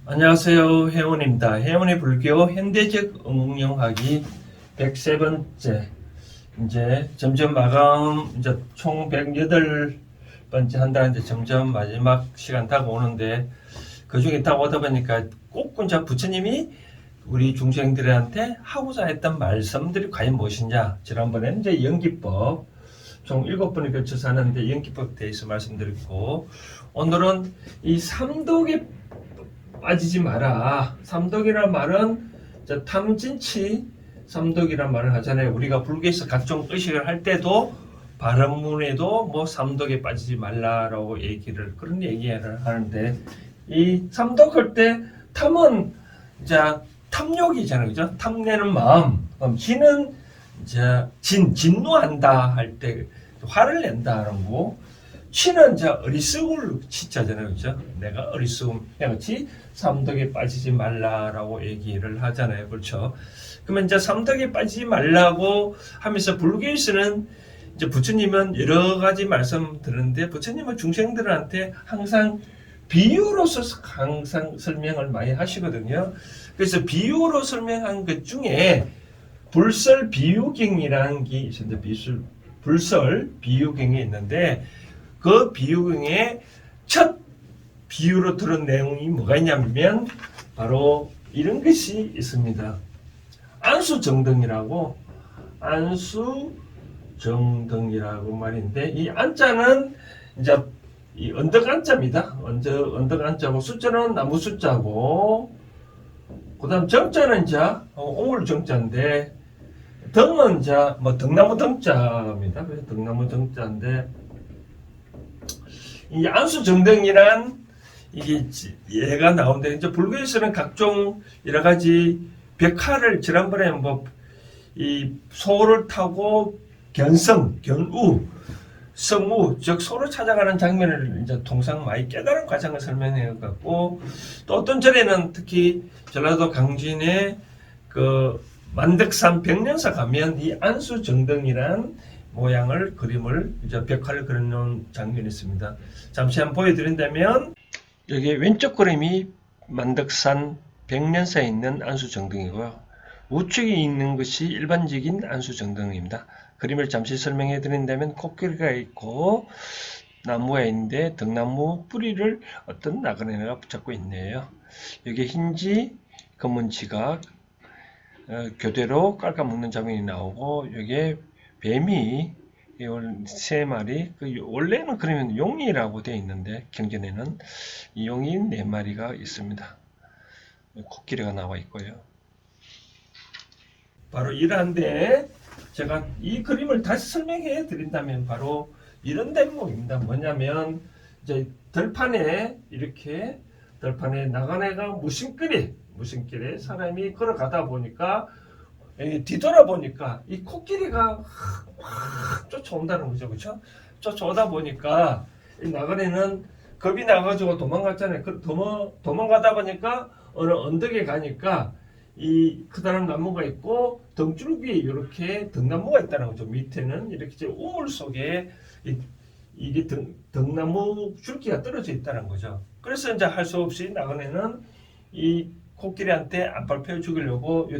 안녕하세요. 혜원입니다. 혜원의 불교 현대적 응용하기 103번째. 이제 점점 마감, 이제 총 108번째 한다는데 점점 마지막 시간 다가오는데 그 중에 딱 오다 보니까 꼭 이제 부처님이 우리 중생들한테 하고자 했던 말씀들이 과연 무엇이냐. 지난번에는 이제 연기법, 총 7번에 걸쳐서 하는데 연기법에 대해서 말씀드렸고, 오늘은 이 삼독의 빠지지 마라. 삼독이란 말은 탐진치 삼독이란 말을 하잖아요. 우리가 불교에서 각종 의식을 할 때도 발언문에도 뭐 삼독에 빠지지 말라라고 그런 얘기를 하는데, 이 삼독할 때 탐은 이제 탐욕이잖아요. 그죠? 탐내는 마음. 그럼 진은 이제 진노한다 할 때 화를 낸다는 거. 치는 이제 어리석을 치자잖아요. 그죠? 내가 어리석음 같이 삼덕에 빠지지 말라라고 얘기를 하잖아요. 그렇죠? 그러면 이제 삼덕에 빠지지 말라고 하면서 불교에서는 이제 부처님은 여러 가지 말씀 드는데, 부처님은 중생들한테 항상 비유로서 항상 설명을 많이 하시거든요. 그래서 비유로 설명한 것 중에 불설 비유경이라는 게 있는데, 불설 비유경이 있는데, 그 비유경의 첫 비유로 들은 내용이 뭐가 있냐면 바로 이런 것이 있습니다. 안수정등이라고, 안수정등이라고 말인데, 이 안자는 이제 이 언덕 안자입니다. 언덕 안자고, 숫자는 나무 숫자고, 그 다음 정자는 이제 오물 정자인데, 등은 이제 뭐 등나무 등자입니다. 그래서 등나무 등자인데, 이 안수정등이란 이게 예가 나오는데, 이제 불교에서는 각종 여러 가지 벽화를, 지난번에 뭐 이 소를 타고 견우, 성우, 즉 소를 찾아가는 장면을 이제 통상 많이 깨달은 과정을 설명해 갖고, 또 어떤 절에는 특히 전라도 강진의 그 만덕산 백년사 가면 이 안수정등이란 모양을 그림을 이제 벽화를 그려놓은 장면이 있습니다. 잠시 한번 보여드린다면, 여기 왼쪽 그림이 만덕산 백년사에 있는 안수정등이고요. 우측에 있는 것이 일반적인 안수정등입니다. 그림을 잠시 설명해 드린다면, 코끼리가 있고 나무가 있는데 등나무 뿌리를 어떤 나그네가 붙잡고 있네요. 여기 흰지, 검은 지각, 교대로 깔아먹는 장면이 나오고, 여기에 뱀이 세 마리, 원래는 그러면 용이라고 되어 있는데 경전에는 이 용이 네 마리가 있습니다. 코끼리가 나와 있고요. 바로 이러한데, 제가 이 그림을 다시 설명해 드린다면 바로 이런 대목입니다. 뭐냐면, 이제 들판에 이렇게 들판에 나그네가 무심길에 사람이 걸어가다 보니까, 뒤돌아보니까 이 코끼리가 확 쫓아온다는 거죠. 그렇죠? 쫓아오다 보니까 이 나그네는 겁이 나가지고 도망갔잖아요. 도망가다 보니까 어느 언덕에 가니까 이 크다란 나무가 있고 등줄기에 이렇게 등나무가 있다는 거죠. 밑에는 이렇게 우물 속에 이게 등나무 줄기가 떨어져 있다는 거죠. 그래서 이제 할 수 없이 나그네는 이 코끼리한테 안팔 죽이려고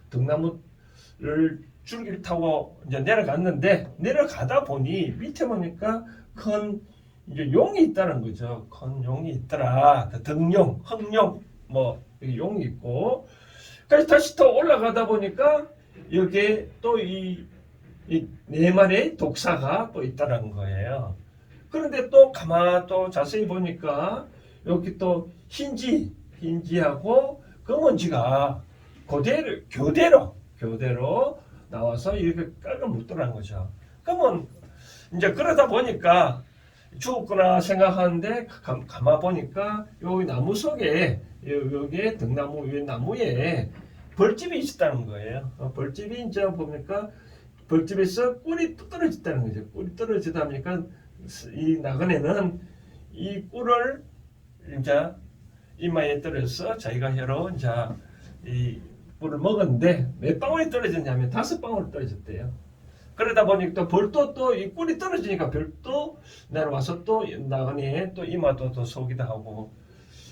등나무를 줄기를 타고 이제 내려갔는데, 내려가다 보니 밑에 보니까 큰 이제 용이 있다는 거죠. 큰 용이 있더라. 등용, 흑용, 뭐 용이 있고, 그래서 다시 또 올라가다 보니까 여기에 또 이 네 마리의 독사가 또 있다는 거예요. 그런데 또 또 자세히 보니까 여기 또 흰지하고 검은지가 교대로 나와서 이렇게 깔아 묻더라는 거죠. 그러면 이제 그러다 보니까 죽었구나 생각하는데, 가만 보니까 여기 나무 속에, 여기에 등나무 위 나무에 벌집이 있었다는 거예요. 벌집이 이제 보니까 벌집에서 꿀이 떨어졌다는 거죠. 꿀이 떨어지다 보니까 이 나그네는 이 꿀을 이제 이마에 떨어져서 자기가 혀로 이제 이 꿀을 먹었는데, 몇 방울이 떨어졌냐면 5방울 떨어졌대요. 그러다 보니까 또 벌도 또 이 꿀이 떨어지니까 별도 내려와서 또 나그네의 또 이마도 또 속이다 하고,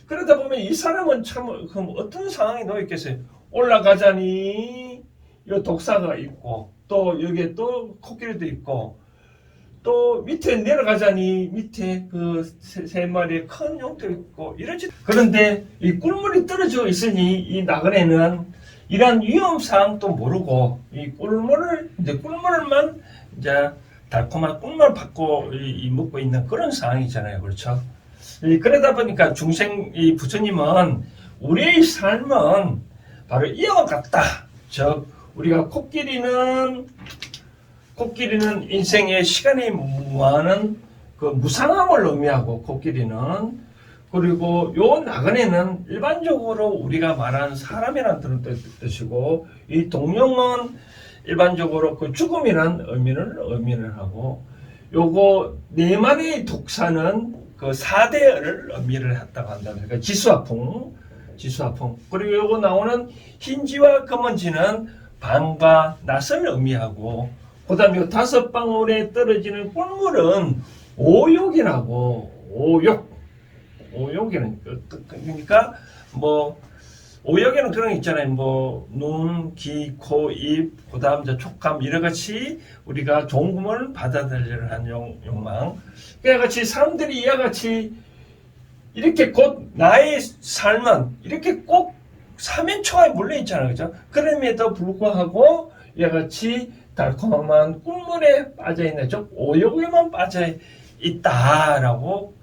그러다 보면 이 사람은 참 그럼 어떤 상황에 놓여 있겠어요? 올라가자니 요 독사가 있고 또 여기에 또 코끼리도 있고 또 밑에 내려가자니 밑에 그 세 마리의 큰 용도 있고 이러지. 그런데 이 꿀물이 떨어져 있으니 이 나그네는 이러한 위험 사항도 모르고 이 꿀물을 이제 꿀물만 이제 달콤한 꿀물 받고 먹고 있는 그런 상황이잖아요, 그렇죠? 그러다 보니까 이 부처님은 우리의 삶은 바로 이와 같다. 즉 우리가 코끼리는 인생의 시간이 무한한 그 무상함을 의미하고 코끼리는, 그리고 요 나그네는 일반적으로 우리가 말하는 사람이라는 뜻이고 이 동령은 일반적으로 그 죽음이라는 의미를 하고 요거 네 마리의 독사는 그 4대를 의미를 했다고 한다면 그러니까 지수화풍 그리고 요거 나오는 흰지와 검은지는 밤과 낮을 의미하고 그 다음에 5방울에 떨어지는 꿀물은 오욕이라고 오욕이는 그러니까 뭐 오욕에는 그런 게 있잖아요. 뭐 눈, 귀, 코, 입, 그다음 이제 촉감 이런 같이 우리가 좋은 꿈을 받아들이려 하는 욕망. 그와 같이 사람들이 이와 같이 이렇게 곧 나의 삶은 이렇게 꼭 사면초가에 물려 있잖아요, 그죠? 그럼에도 불구하고 이와 같이 달콤한 꿀물에 빠져 있는 즉 오욕에만 빠져 있다라고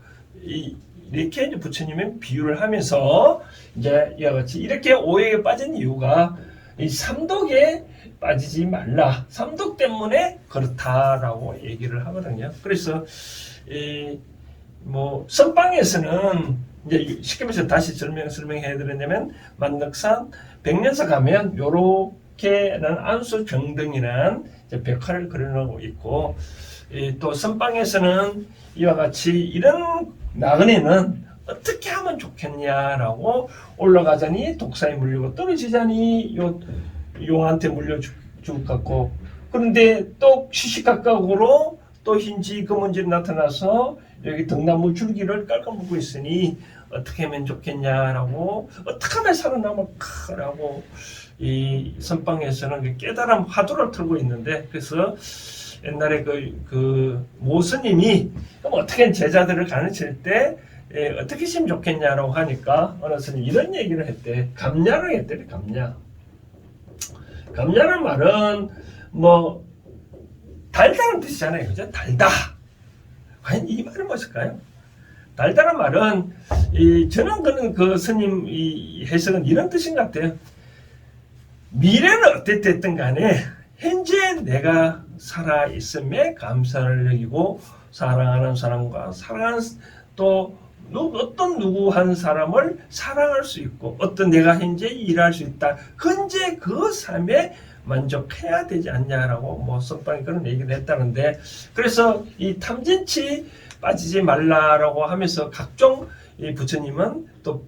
이렇게 이제 부처님은 비유를 하면서 이제 이와 같이 이렇게 오욕에 빠진 이유가 이 삼독에 빠지지 말라. 삼독 때문에 그렇다라고 얘기를 하거든요. 그래서 뭐 선방에서는 이제 쉽게 말해서 다시 설명해 드리냐면 만덕산 백년사 가면 요렇게는 안수 정등이란 벽화를 그려놓고 있고 또 선방에서는 이와 같이 이런 나그네는 어떻게 하면 좋겠냐라고 올라가자니 독사에 물리고 떨어지자니 용한테 물려 죽을 것 같고 그런데 또 시시각각으로 또 흰지 검은지 나타나서 여기 등나무 줄기를 깔아먹고 있으니 어떻게 하면 좋겠냐라고 어떻게 하면 살아남을까라고 이 선방에서는 깨달음 화두를 틀고 있는데 그래서 옛날에 그 모스님이 어떻게 제자들을 가르칠 때 어떻게 하시면 좋겠냐라고 하니까 어느 스님이 이런 얘기를 했대. 감야를 했대. 감야는 말은 뭐 달다는 뜻이잖아요, 그죠? 달다. 과연 이 말은 무엇일까요? 달다는 말은 저는 그 스님 이 해석은 이런 뜻인 것 같아요. 미래는 어땠든 간에 현재 내가 살아 있음에 감사를 여기고 사랑하는 사람과 사랑하는 또 어떤 누구 한 사람을 사랑할 수 있고 어떤 내가 현재 일할 수 있다. 현재 그 삶에 만족해야 되지 않냐라고 뭐 선방이 그런 얘기를 했다는데 그래서 이 탐진치 빠지지 말라라고 하면서 각종 이 부처님은 또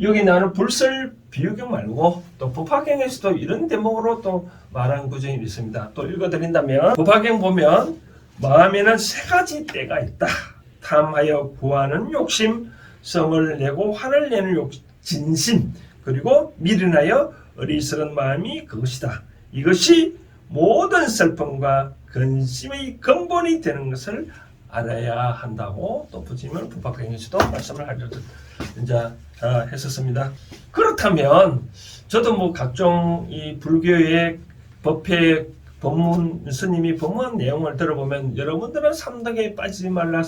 여기 나는 불설 비유경 말고 또 법화경에서도 이런 대목으로 또 말한 구정이 있습니다. 또 읽어드린다면 법화경 보면 마음에는 3가지 때가 있다. 탐하여 구하는 욕심, 성을 내고 화를 내는 진심, 그리고 미련하여 어리석은 마음이 그것이다. 이것이 모든 슬픔과 근심의 근본이 되는 것을 알아야 한다고 또 부처님은 법화경에서도 말씀을 했었습니다. 그렇다면 저도 뭐 각종 이 불교의 법회 법문 스님이 법문 내용을 들어보면 여러분들은 삼독에 빠지지 말라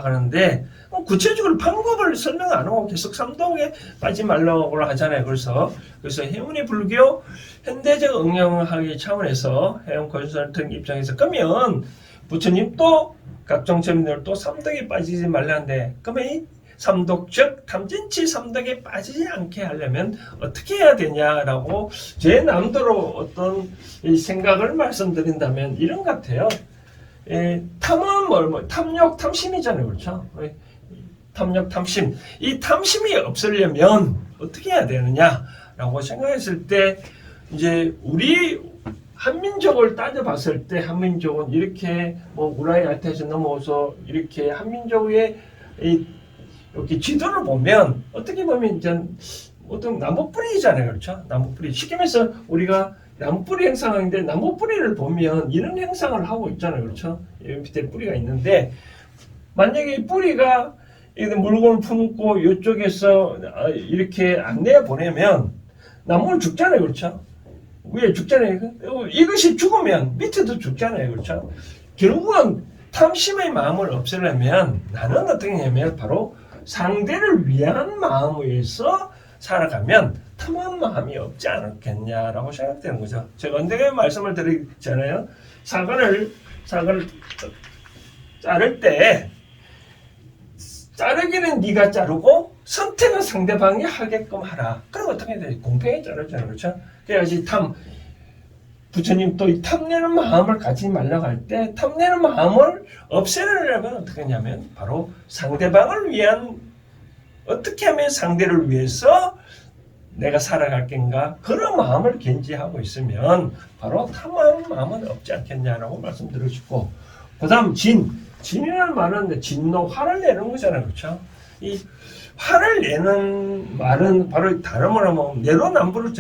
하는데 구체적으로 방법을 설명 안 하고 계속 삼독에 빠지지 말라고 하잖아요. 그래서 해운의 불교 현대적 응용하기 차원에서 해운 컨설팅 입장에서 그러면 부처님 또 각종 점들 또 삼독에 빠지지 말라는데 그러면 이 삼독 즉 탐진치 삼독에 빠지지 않게 하려면 어떻게 해야 되냐라고 제 남대로 어떤 생각을 말씀드린다면 이런 것 같아요. 탐은 탐욕 탐심이잖아요, 그렇죠? 탐욕 탐심 이 탐심이 없으려면 어떻게 해야 되느냐라고 생각했을 때 이제 우리 한민족을 따져봤을 때 한민족은 이렇게 뭐 우라이 알타에서 넘어서 이렇게 한민족의 이렇게 지도를 보면 어떻게 보면 이제 어떤 나무 뿌리잖아요, 그렇죠? 나무 뿌리. 쉽게 말해서 우리가 나무 뿌리 형상하는데 나무 뿌리를 보면 이런 형상을 하고 있잖아요, 그렇죠? 여기 밑에 뿌리가 있는데 만약에 이 뿌리가 물건을 품고 이쪽에서 이렇게 안 내어 보내면 나무는 죽잖아요, 그렇죠? 위에 죽잖아요. 이것이 죽으면 밑에도 죽잖아요, 그렇죠? 결국은 탐심의 마음을 없애려면 나는 어떻게 하냐면 바로 상대를 위한 마음에서 살아가면 탐한 마음이 없지 않겠냐라고 생각되는 거죠. 제가 언젠가 말씀을 드리잖아요. 사과를 자를 때 자르기는 네가 자르고 선택은 상대방이 하게끔 하라. 그럼 어떻게 돼? 공평히 자르잖아요, 그렇죠? 그래야지 부처님 또 이 탐내는 마음을 가지지 말라고 할 때 탐내는 마음을 없애려면 어떻게 하냐면 바로 상대방을 위한 어떻게 하면 상대를 위해서 내가 살아갈 겐가 그런 마음을 견지하고 있으면 바로 탐하는 마음은 없지 않겠냐라고 말씀드리고 싶고 그 다음 진이라는 말은 진노 화를 내는 거잖아요, 그렇죠? 이 화를 내는 말은 바로 다름을 하면 내로남불을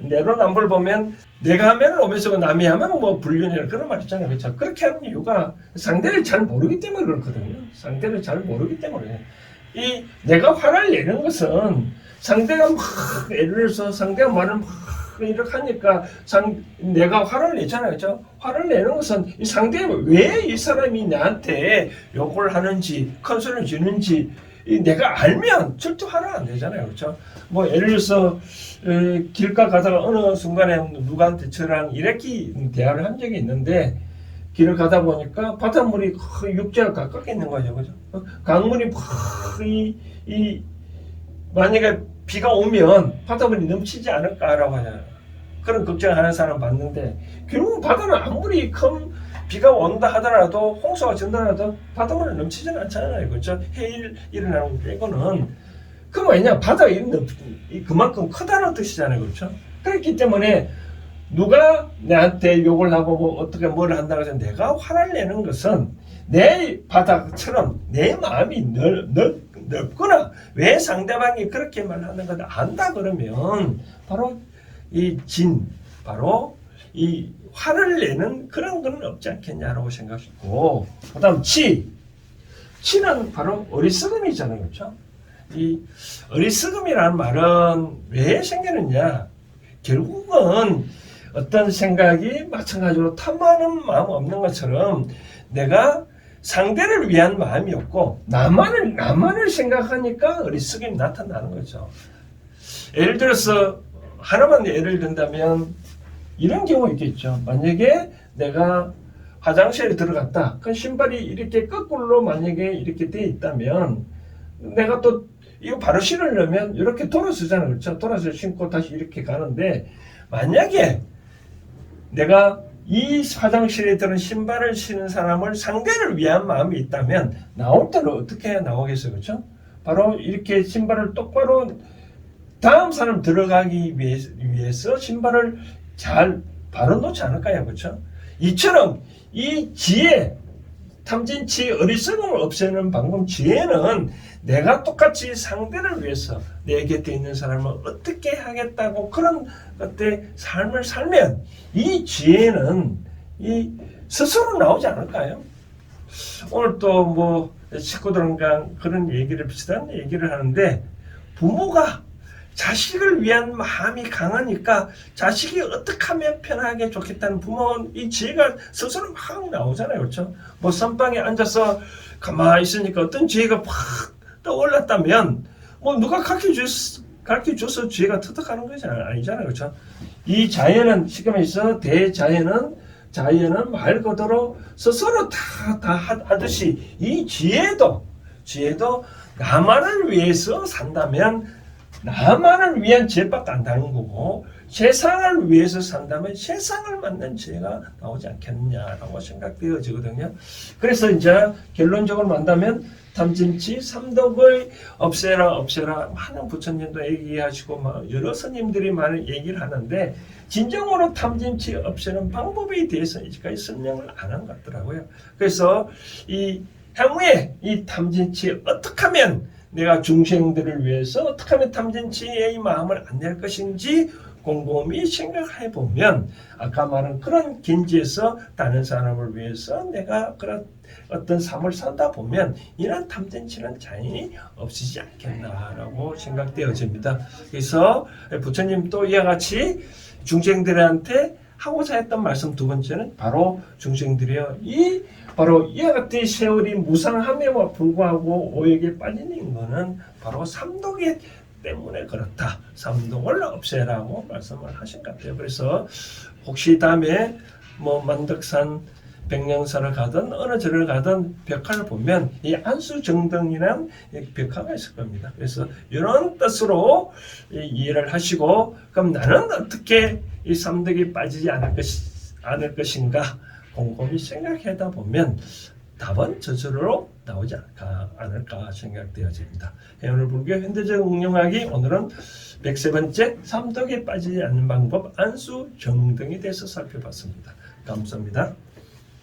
내로남불 보면 내가 하면 오면서 남이 하면 뭐 불륜이라 그런 말 있잖아요, 그렇죠? 그렇게 하는 이유가 상대를 잘 모르기 때문에 그렇거든요. 상대를 잘 모르기 때문에 이 내가 화를 내는 것은 상대가 막 예를 들어서 상대가 말을 막 이렇게 하니까 내가 화를 내잖아요, 그렇죠? 화를 내는 것은 이 상대가 왜 이 사람이 나한테 욕을 하는지 큰 소리를 지는지 내가 알면 절대 화를 안 내잖아요, 그렇죠? 뭐 예를 들어서 길가 가다가 어느 순간에 누구한테 저랑 이렇게 대화를 한 적이 있는데 길을 가다 보니까 바닷물이 육지가 가깝게 있는 거죠, 그죠? 강물이 만약에 비가 오면 바닷물이 넘치지 않을까라고 하잖아요. 그런 걱정하는 사람 봤는데 결국 바다는 아무리 큰 비가 온다 하더라도 홍수가 전달하도 바닷물이 넘치지는 않잖아요, 그렇죠? 해일 일어나는 거 빼고는 그 뭐냐 바다가 그만큼 크다는 뜻이잖아요, 그렇죠? 그렇기 때문에 누가 나한테 욕을 하고 뭐 어떻게 뭘 한다고 해서 내가 화를 내는 것은 내 바다처럼 내 마음이 넓거나 왜 상대방이 그렇게 말하는 걸 안다 그러면 바로 바로 이 화를 내는 그런 건 없지 않겠냐라고 생각했고 그 다음 치는 바로 어리석음이잖아요, 그렇죠? 이 어리석음이라는 말은 왜 생기느냐 결국은 어떤 생각이 마찬가지로 탐하는 마음 없는 것처럼 내가 상대를 위한 마음이 없고 나만을 생각하니까 어리석음이 나타나는 거죠. 예를 들어서 하나만 예를 든다면 이런 경우 있겠죠. 만약에 내가 화장실에 들어갔다. 그 신발이 이렇게 거꾸로 만약에 이렇게 돼 있다면 내가 또 이거 바로 신으려면 이렇게 돌아서잖아요, 그렇죠? 돌아서 신고 다시 이렇게 가는데 만약에 내가 이 화장실에 들은 신발을 신은 사람을 상대를 위한 마음이 있다면 나올 때는 어떻게 나오겠어요, 그렇죠? 바로 이렇게 신발을 똑바로 다음 사람 들어가기 위해서 신발을 잘 바로 놓지 않을까요, 그렇죠? 이처럼 이 지혜, 탐진치 어리석음을 없애는 방법 지혜는 내가 똑같이 상대를 위해서 내 곁에 있는 사람을 어떻게 하겠다고 그런 것들의 삶을 살면 이 지혜는 이 스스로 나오지 않을까요? 오늘 또 뭐 식구들과 그런 얘기를 비슷한 얘기를 하는데 부모가 자식을 위한 마음이 강하니까 자식이 어떻게 하면 편하게 좋겠다는 부모는 이 지혜가 스스로 막 나오잖아요, 그렇죠? 뭐 선방에 앉아서 가만히 있으니까 어떤 지혜가 팍 떠올랐다면 뭐 누가 가르쳐줘서 지혜가 터득하는 것이 아니잖아요, 그렇죠? 이 자연은 쉽게 말해서 자연은 말 그대로 스스로 다 하듯이 이 지혜도 나만을 위해서 산다면 나만을 위한 죄밖에 안 다른 거고 세상을 위해서 산다면 세상을 만든 죄가 나오지 않겠느냐라고 생각되어지거든요. 그래서 이제 결론적으로 만다면 탐진치 삼독을 없애라 많은 부처님도 얘기하시고 여러 스님들이 많은 얘기를 하는데 진정으로 탐진치 없애는 방법에 대해서 이제까지 설명을 안 한 것 같더라고요. 그래서 이 향후에 이 탐진치 어떻게 하면 내가 중생들을 위해서 어떻게 하면 탐진치의 마음을 안 낼 것인지 곰곰이 생각해 보면 아까 말한 그런 긴지에서 다른 사람을 위해서 내가 그런 어떤 삶을 살다 보면 이런 탐진치는 자연히 없어지지 않겠나라고 생각되어집니다. 그래서 부처님도 이와 같이 중생들한테 하고자 했던 말씀 두 번째는 바로 중생들이여 바로 이와 같은 세월이 무상함에도 불구하고 오역에 빠진 인거는 바로 삼독이 때문에 그렇다. 삼독을 없애라고 말씀을 하신 것 같아요. 그래서 혹시 다음에 만덕산 백령사를 가든 어느 절을 가든 벽화를 보면 이 안수정등이란 벽화가 있을 겁니다. 그래서 이런 뜻으로 이해를 하시고 그럼 나는 어떻게 이 삼덕이 빠지지 않을 것인가 곰곰이 생각하다 보면 답은 저절로 나오지 않을까 생각되어집니다. 오늘 불교 현대적 응용하기 오늘은 103번째 삼덕에 빠지지 않는 방법 안수정등에 대해서 살펴봤습니다. 감사합니다.